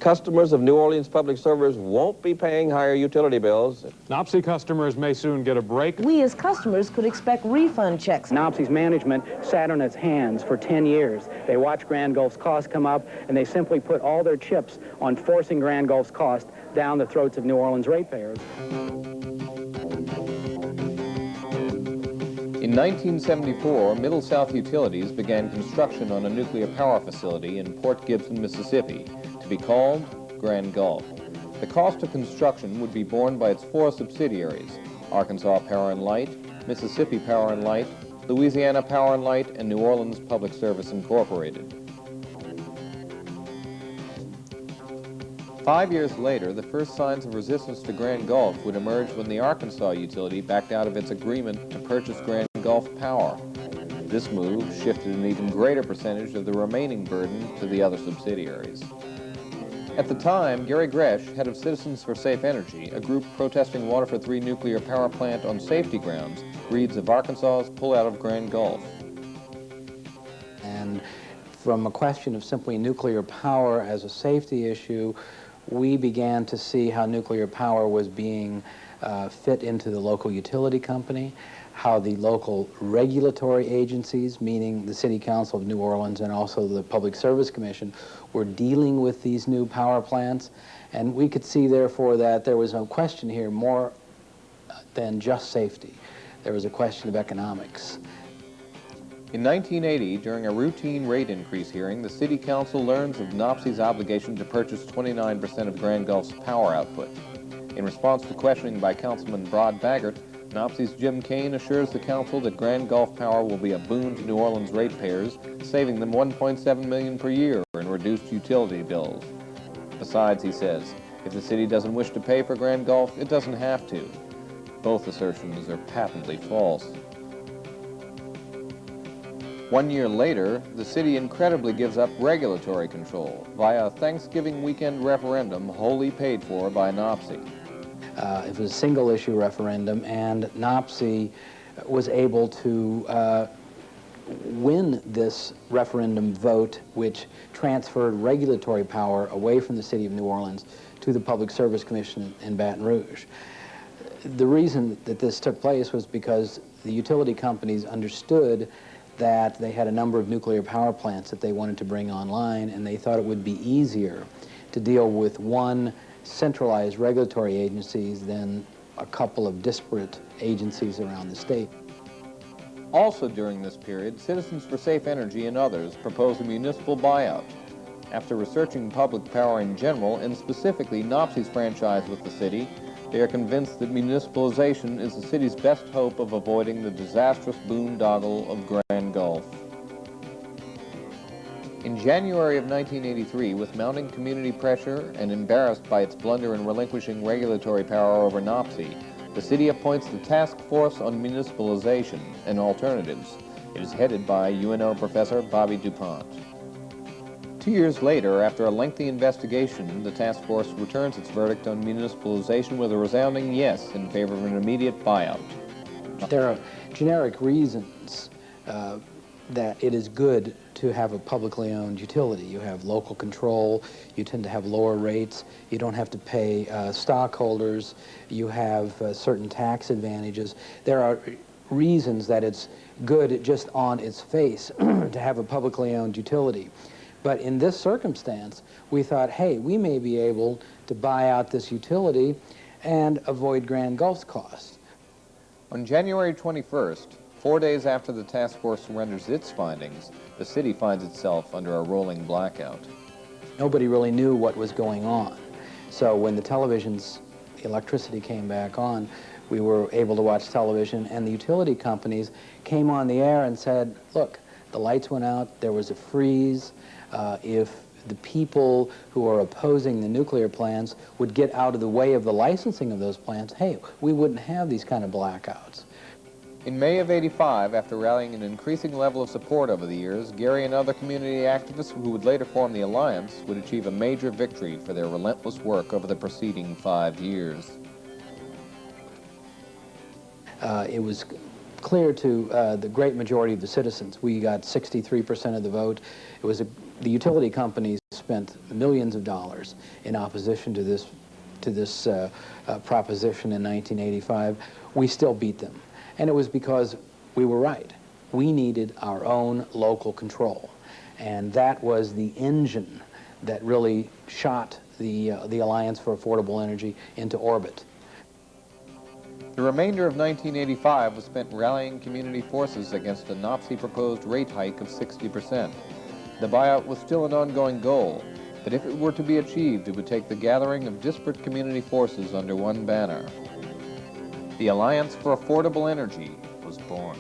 customers of New Orleans public servers won't be paying higher utility bills. NOPSI customers may soon get a break. We as customers could expect refund checks. NOPSI's management sat on its hands for 10 years. They watched Grand Gulf's costs come up, and they simply put all their chips on forcing Grand Gulf's cost down the throats of New Orleans ratepayers. In 1974, Middle South Utilities began construction on a nuclear power facility in Port Gibson, Mississippi, to be called Grand Gulf. The cost of construction would be borne by its 4 subsidiaries: Arkansas Power and Light, Mississippi Power and Light, Louisiana Power and Light, and New Orleans Public Service Incorporated. 5 years later, the first signs of resistance to Grand Gulf would emerge when the Arkansas utility backed out of its agreement to purchase Grand Gulf Power. This move shifted an even greater percentage of the remaining burden to the other subsidiaries. At the time, Gary Gresh, head of Citizens for Safe Energy, a group protesting Waterford 3 nuclear power plant on safety grounds, reads of Arkansas's pullout of Grand Gulf. And from a question of simply nuclear power as a safety issue, we began to see how nuclear power was being fit into the local utility company, how the local regulatory agencies, meaning the City Council of New Orleans and also the Public Service Commission, were dealing with these new power plants. And we could see, therefore, that there was no question here more than just safety. There was a question of economics. In 1980, during a routine rate increase hearing, the City Council learns of NOPSI's obligation to purchase 29% of Grand Gulf's power output. In response to questioning by Councilman Brod Baggert, NOPSI's Jim Kane assures the Council that Grand Gulf Power will be a boon to New Orleans ratepayers, saving them $1.7 million per year in reduced utility bills. Besides, he says, if the city doesn't wish to pay for Grand Gulf, it doesn't have to. Both assertions are patently false. 1 year later, the city incredibly gives up regulatory control via a Thanksgiving weekend referendum wholly paid for by NOPSI. It was a single-issue referendum, and NOPSI was able to win this referendum vote, which transferred regulatory power away from the City of New Orleans to the Public Service Commission in Baton Rouge. The reason that this took place was because the utility companies understood that they had a number of nuclear power plants that they wanted to bring online, and they thought it would be easier to deal with one centralized regulatory agencies than a couple of disparate agencies around the state. Also during this period, Citizens for Safe Energy and others proposed a municipal buyout. After researching public power in general, and specifically NOPSI's franchise with the city, they are convinced that municipalization is the city's best hope of avoiding the disastrous boondoggle of Grand Gulf. In January of 1983, with mounting community pressure and embarrassed by its blunder in relinquishing regulatory power over NOPSI, the city appoints the Task Force on Municipalization and Alternatives. It is headed by UNO professor Bobby DuPont. 2 years later, after a lengthy investigation, the task force returns its verdict on municipalization with a resounding yes in favor of an immediate buyout. There are generic reasons that it is good to have a publicly owned utility. You have local control, you tend to have lower rates, you don't have to pay stockholders, you have certain tax advantages. There are reasons that it's good just on its face to have a publicly owned utility. But in this circumstance, we thought, hey, we may be able to buy out this utility and avoid Grand Gulf's costs. On January 21st, 4 days after the task force renders its findings, the city finds itself under a rolling blackout. Nobody really knew what was going on. So when the television's electricity came back on, we were able to watch television, and the utility companies came on the air and said, look, the lights went out, there was a freeze. If the people who are opposing the nuclear plants would get out of the way of the licensing of those plants, hey, we wouldn't have these kind of blackouts. In May of '85, after rallying an increasing level of support over the years, Gary and other community activists who would later form the Alliance would achieve a major victory for their relentless work over the preceding 5 years. It was clear to the great majority of the citizens. We got 63% of the vote. It was the utility companies spent millions of dollars in opposition to this proposition in 1985, we still beat them. And it was because we were right. We needed our own local control. And that was the engine that really shot the Alliance for Affordable Energy into orbit. The remainder of 1985 was spent rallying community forces against a NOPSI-proposed rate hike of 60%. The buyout was still an ongoing goal, but if it were to be achieved, it would take the gathering of disparate community forces under one banner. The Alliance for Affordable Energy was born.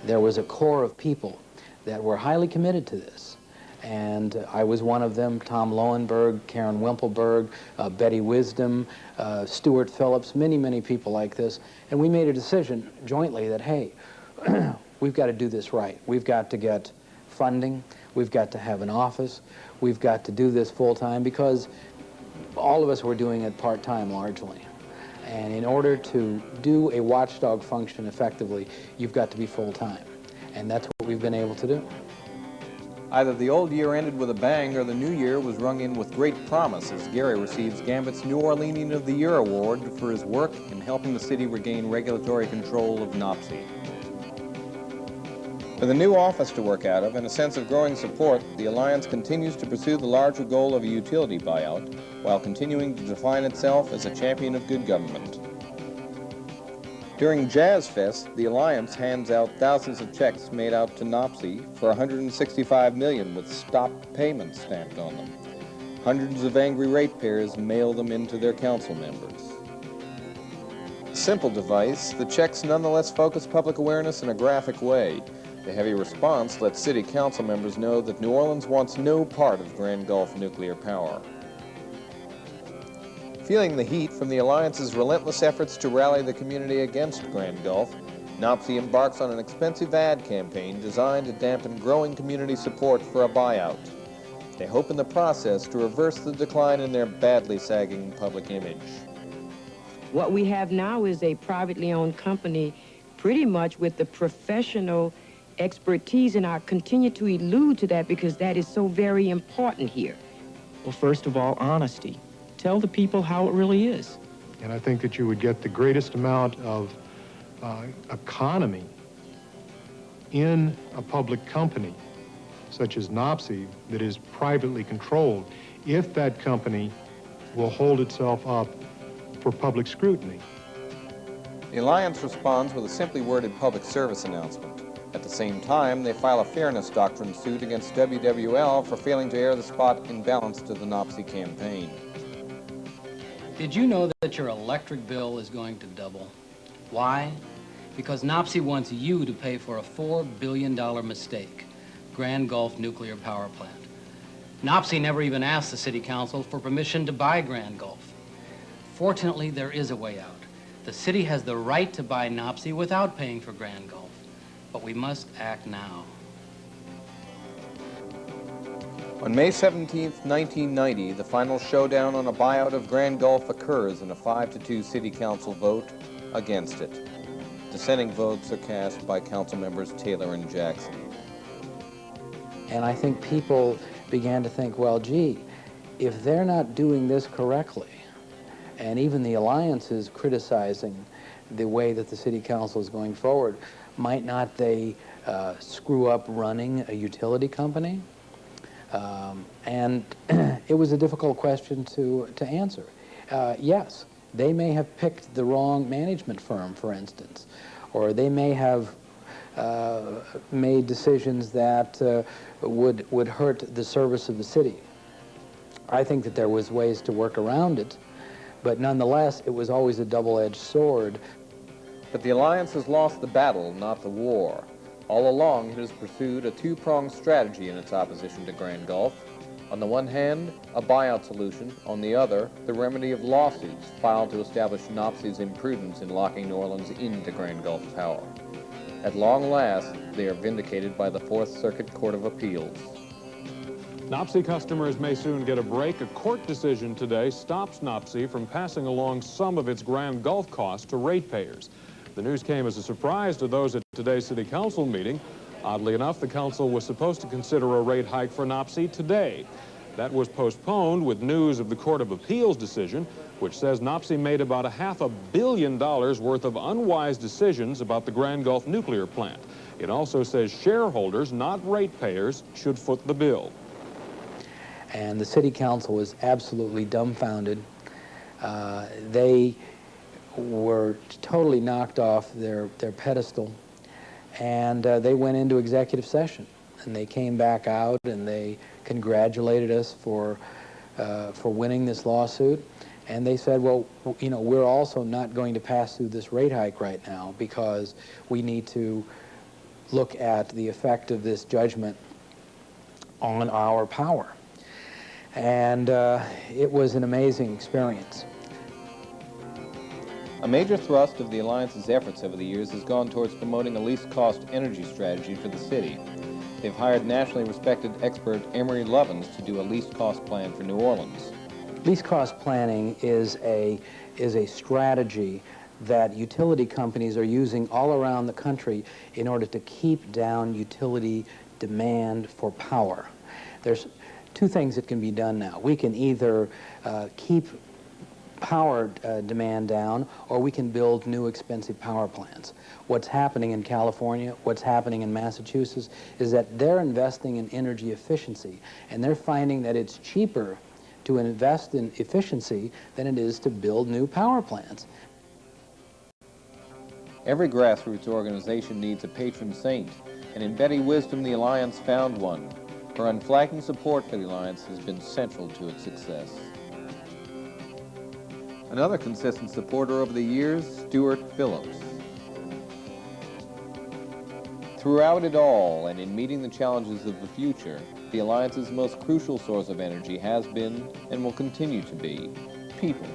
There was a core of people that were highly committed to this. And I was one of them: Tom Lowenberg, Karen Wimpelberg, Betty Wisdom, Stuart Phillips, many, many people like this. And we made a decision jointly that, hey, we've got to do this right. We've got to get funding. We've got to have an office. We've got to do this full-time, because all of us were doing it part-time largely. And in order to do a watchdog function effectively, you've got to be full-time. And that's what we've been able to do. Either the old year ended with a bang or the new year was rung in with great promise as Gary receives Gambit's New Orleanian of the Year award for his work in helping the city regain regulatory control of NOPSI. With a new office to work out of and a sense of growing support, the Alliance continues to pursue the larger goal of a utility buyout while continuing to define itself as a champion of good government. During Jazz Fest, the Alliance hands out thousands of checks made out to NOPSI for $165 million with stop payments stamped on them. Hundreds of angry ratepayers mail them into their council members. Simple device, the checks nonetheless focus public awareness in a graphic way. The heavy response lets city council members know that New Orleans wants no part of Grand Gulf nuclear power. Feeling the heat from the Alliance's relentless efforts to rally the community against Grand Gulf, NOPSI embarks on an expensive ad campaign designed to dampen growing community support for a buyout. They hope in the process to reverse the decline in their badly sagging public image. What we have now is a privately owned company, pretty much with the professional expertise, and I continue to allude to that because that is so very important here. Well, first of all, honesty. Tell the people how it really is. And I think that you would get the greatest amount of economy in a public company, such as NOPSI, that is privately controlled, if that company will hold itself up for public scrutiny. The Alliance responds with a simply worded public service announcement. At the same time, they file a fairness doctrine suit against WWL for failing to air the spot in balance to the NOPSI campaign. Did you know that your electric bill is going to double? Why? Because NOPSI wants you to pay for a $4 billion mistake, Grand Gulf Nuclear Power Plant. NOPSI never even asked the City Council for permission to buy Grand Gulf. Fortunately, there is a way out. The city has the right to buy NOPSI without paying for Grand Gulf, but we must act now. On May 17, 1990, the final showdown on a buyout of Grand Gulf occurs in a 5-2 City Council vote against it. Dissenting votes are cast by council members Taylor and Jackson. And I think people began to think, well, gee, if they're not doing this correctly, and even the Alliance is criticizing the way that the City Council is going forward, might not they screw up running a utility company? And it was a difficult question to answer. Yes, they may have picked the wrong management firm, for instance, or they may have made decisions that would hurt the service of the city. I think that there was ways to work around it, but nonetheless, it was always a double-edged sword. But the Alliance has lost the battle, not the war. All along, it has pursued a two-pronged strategy in its opposition to Grand Gulf. On the one hand, a buyout solution. On the other, the remedy of lawsuits filed to establish NOPSI's imprudence in locking New Orleans into Grand Gulf power. At long last, they are vindicated by the Fourth Circuit Court of Appeals. NOPSI customers may soon get a break. A court decision today stops NOPSI from passing along some of its Grand Gulf costs to ratepayers. The news came as a surprise to those at today's City Council meeting. Oddly enough, the council was supposed to consider a rate hike for NOPSI today. That was postponed with news of the Court of Appeals decision, which says NOPSI made about $500 million worth of unwise decisions about the Grand Gulf nuclear plant. It also says shareholders, not ratepayers, should foot the bill. And the city council was absolutely dumbfounded. They were totally knocked off their pedestal, and they went into executive session. And they came back out and they congratulated us for winning this lawsuit. And they said, well, you know, we're also not going to pass through this rate hike right now because we need to look at the effect of this judgment on our power. And it was an amazing experience. A major thrust of the Alliance's efforts over the years has gone towards promoting a least-cost energy strategy for the city. They've hired nationally respected expert Emery Lovins to do a least-cost plan for New Orleans. Least-cost planning is a strategy that utility companies are using all around the country in order to keep down utility demand for power. There's two things that can be done now. We can either keep power demand down, or we can build new expensive power plants. What's happening in California, what's happening in Massachusetts, is that they're investing in energy efficiency, and they're finding that it's cheaper to invest in efficiency than it is to build new power plants. Every grassroots organization needs a patron saint, and in Betty Wisdom, the Alliance found one. Her unflagging support for the Alliance has been central to its success. Another consistent supporter over the years, Stuart Phillips. Throughout it all, and in meeting the challenges of the future, the Alliance's most crucial source of energy has been, and will continue to be, people.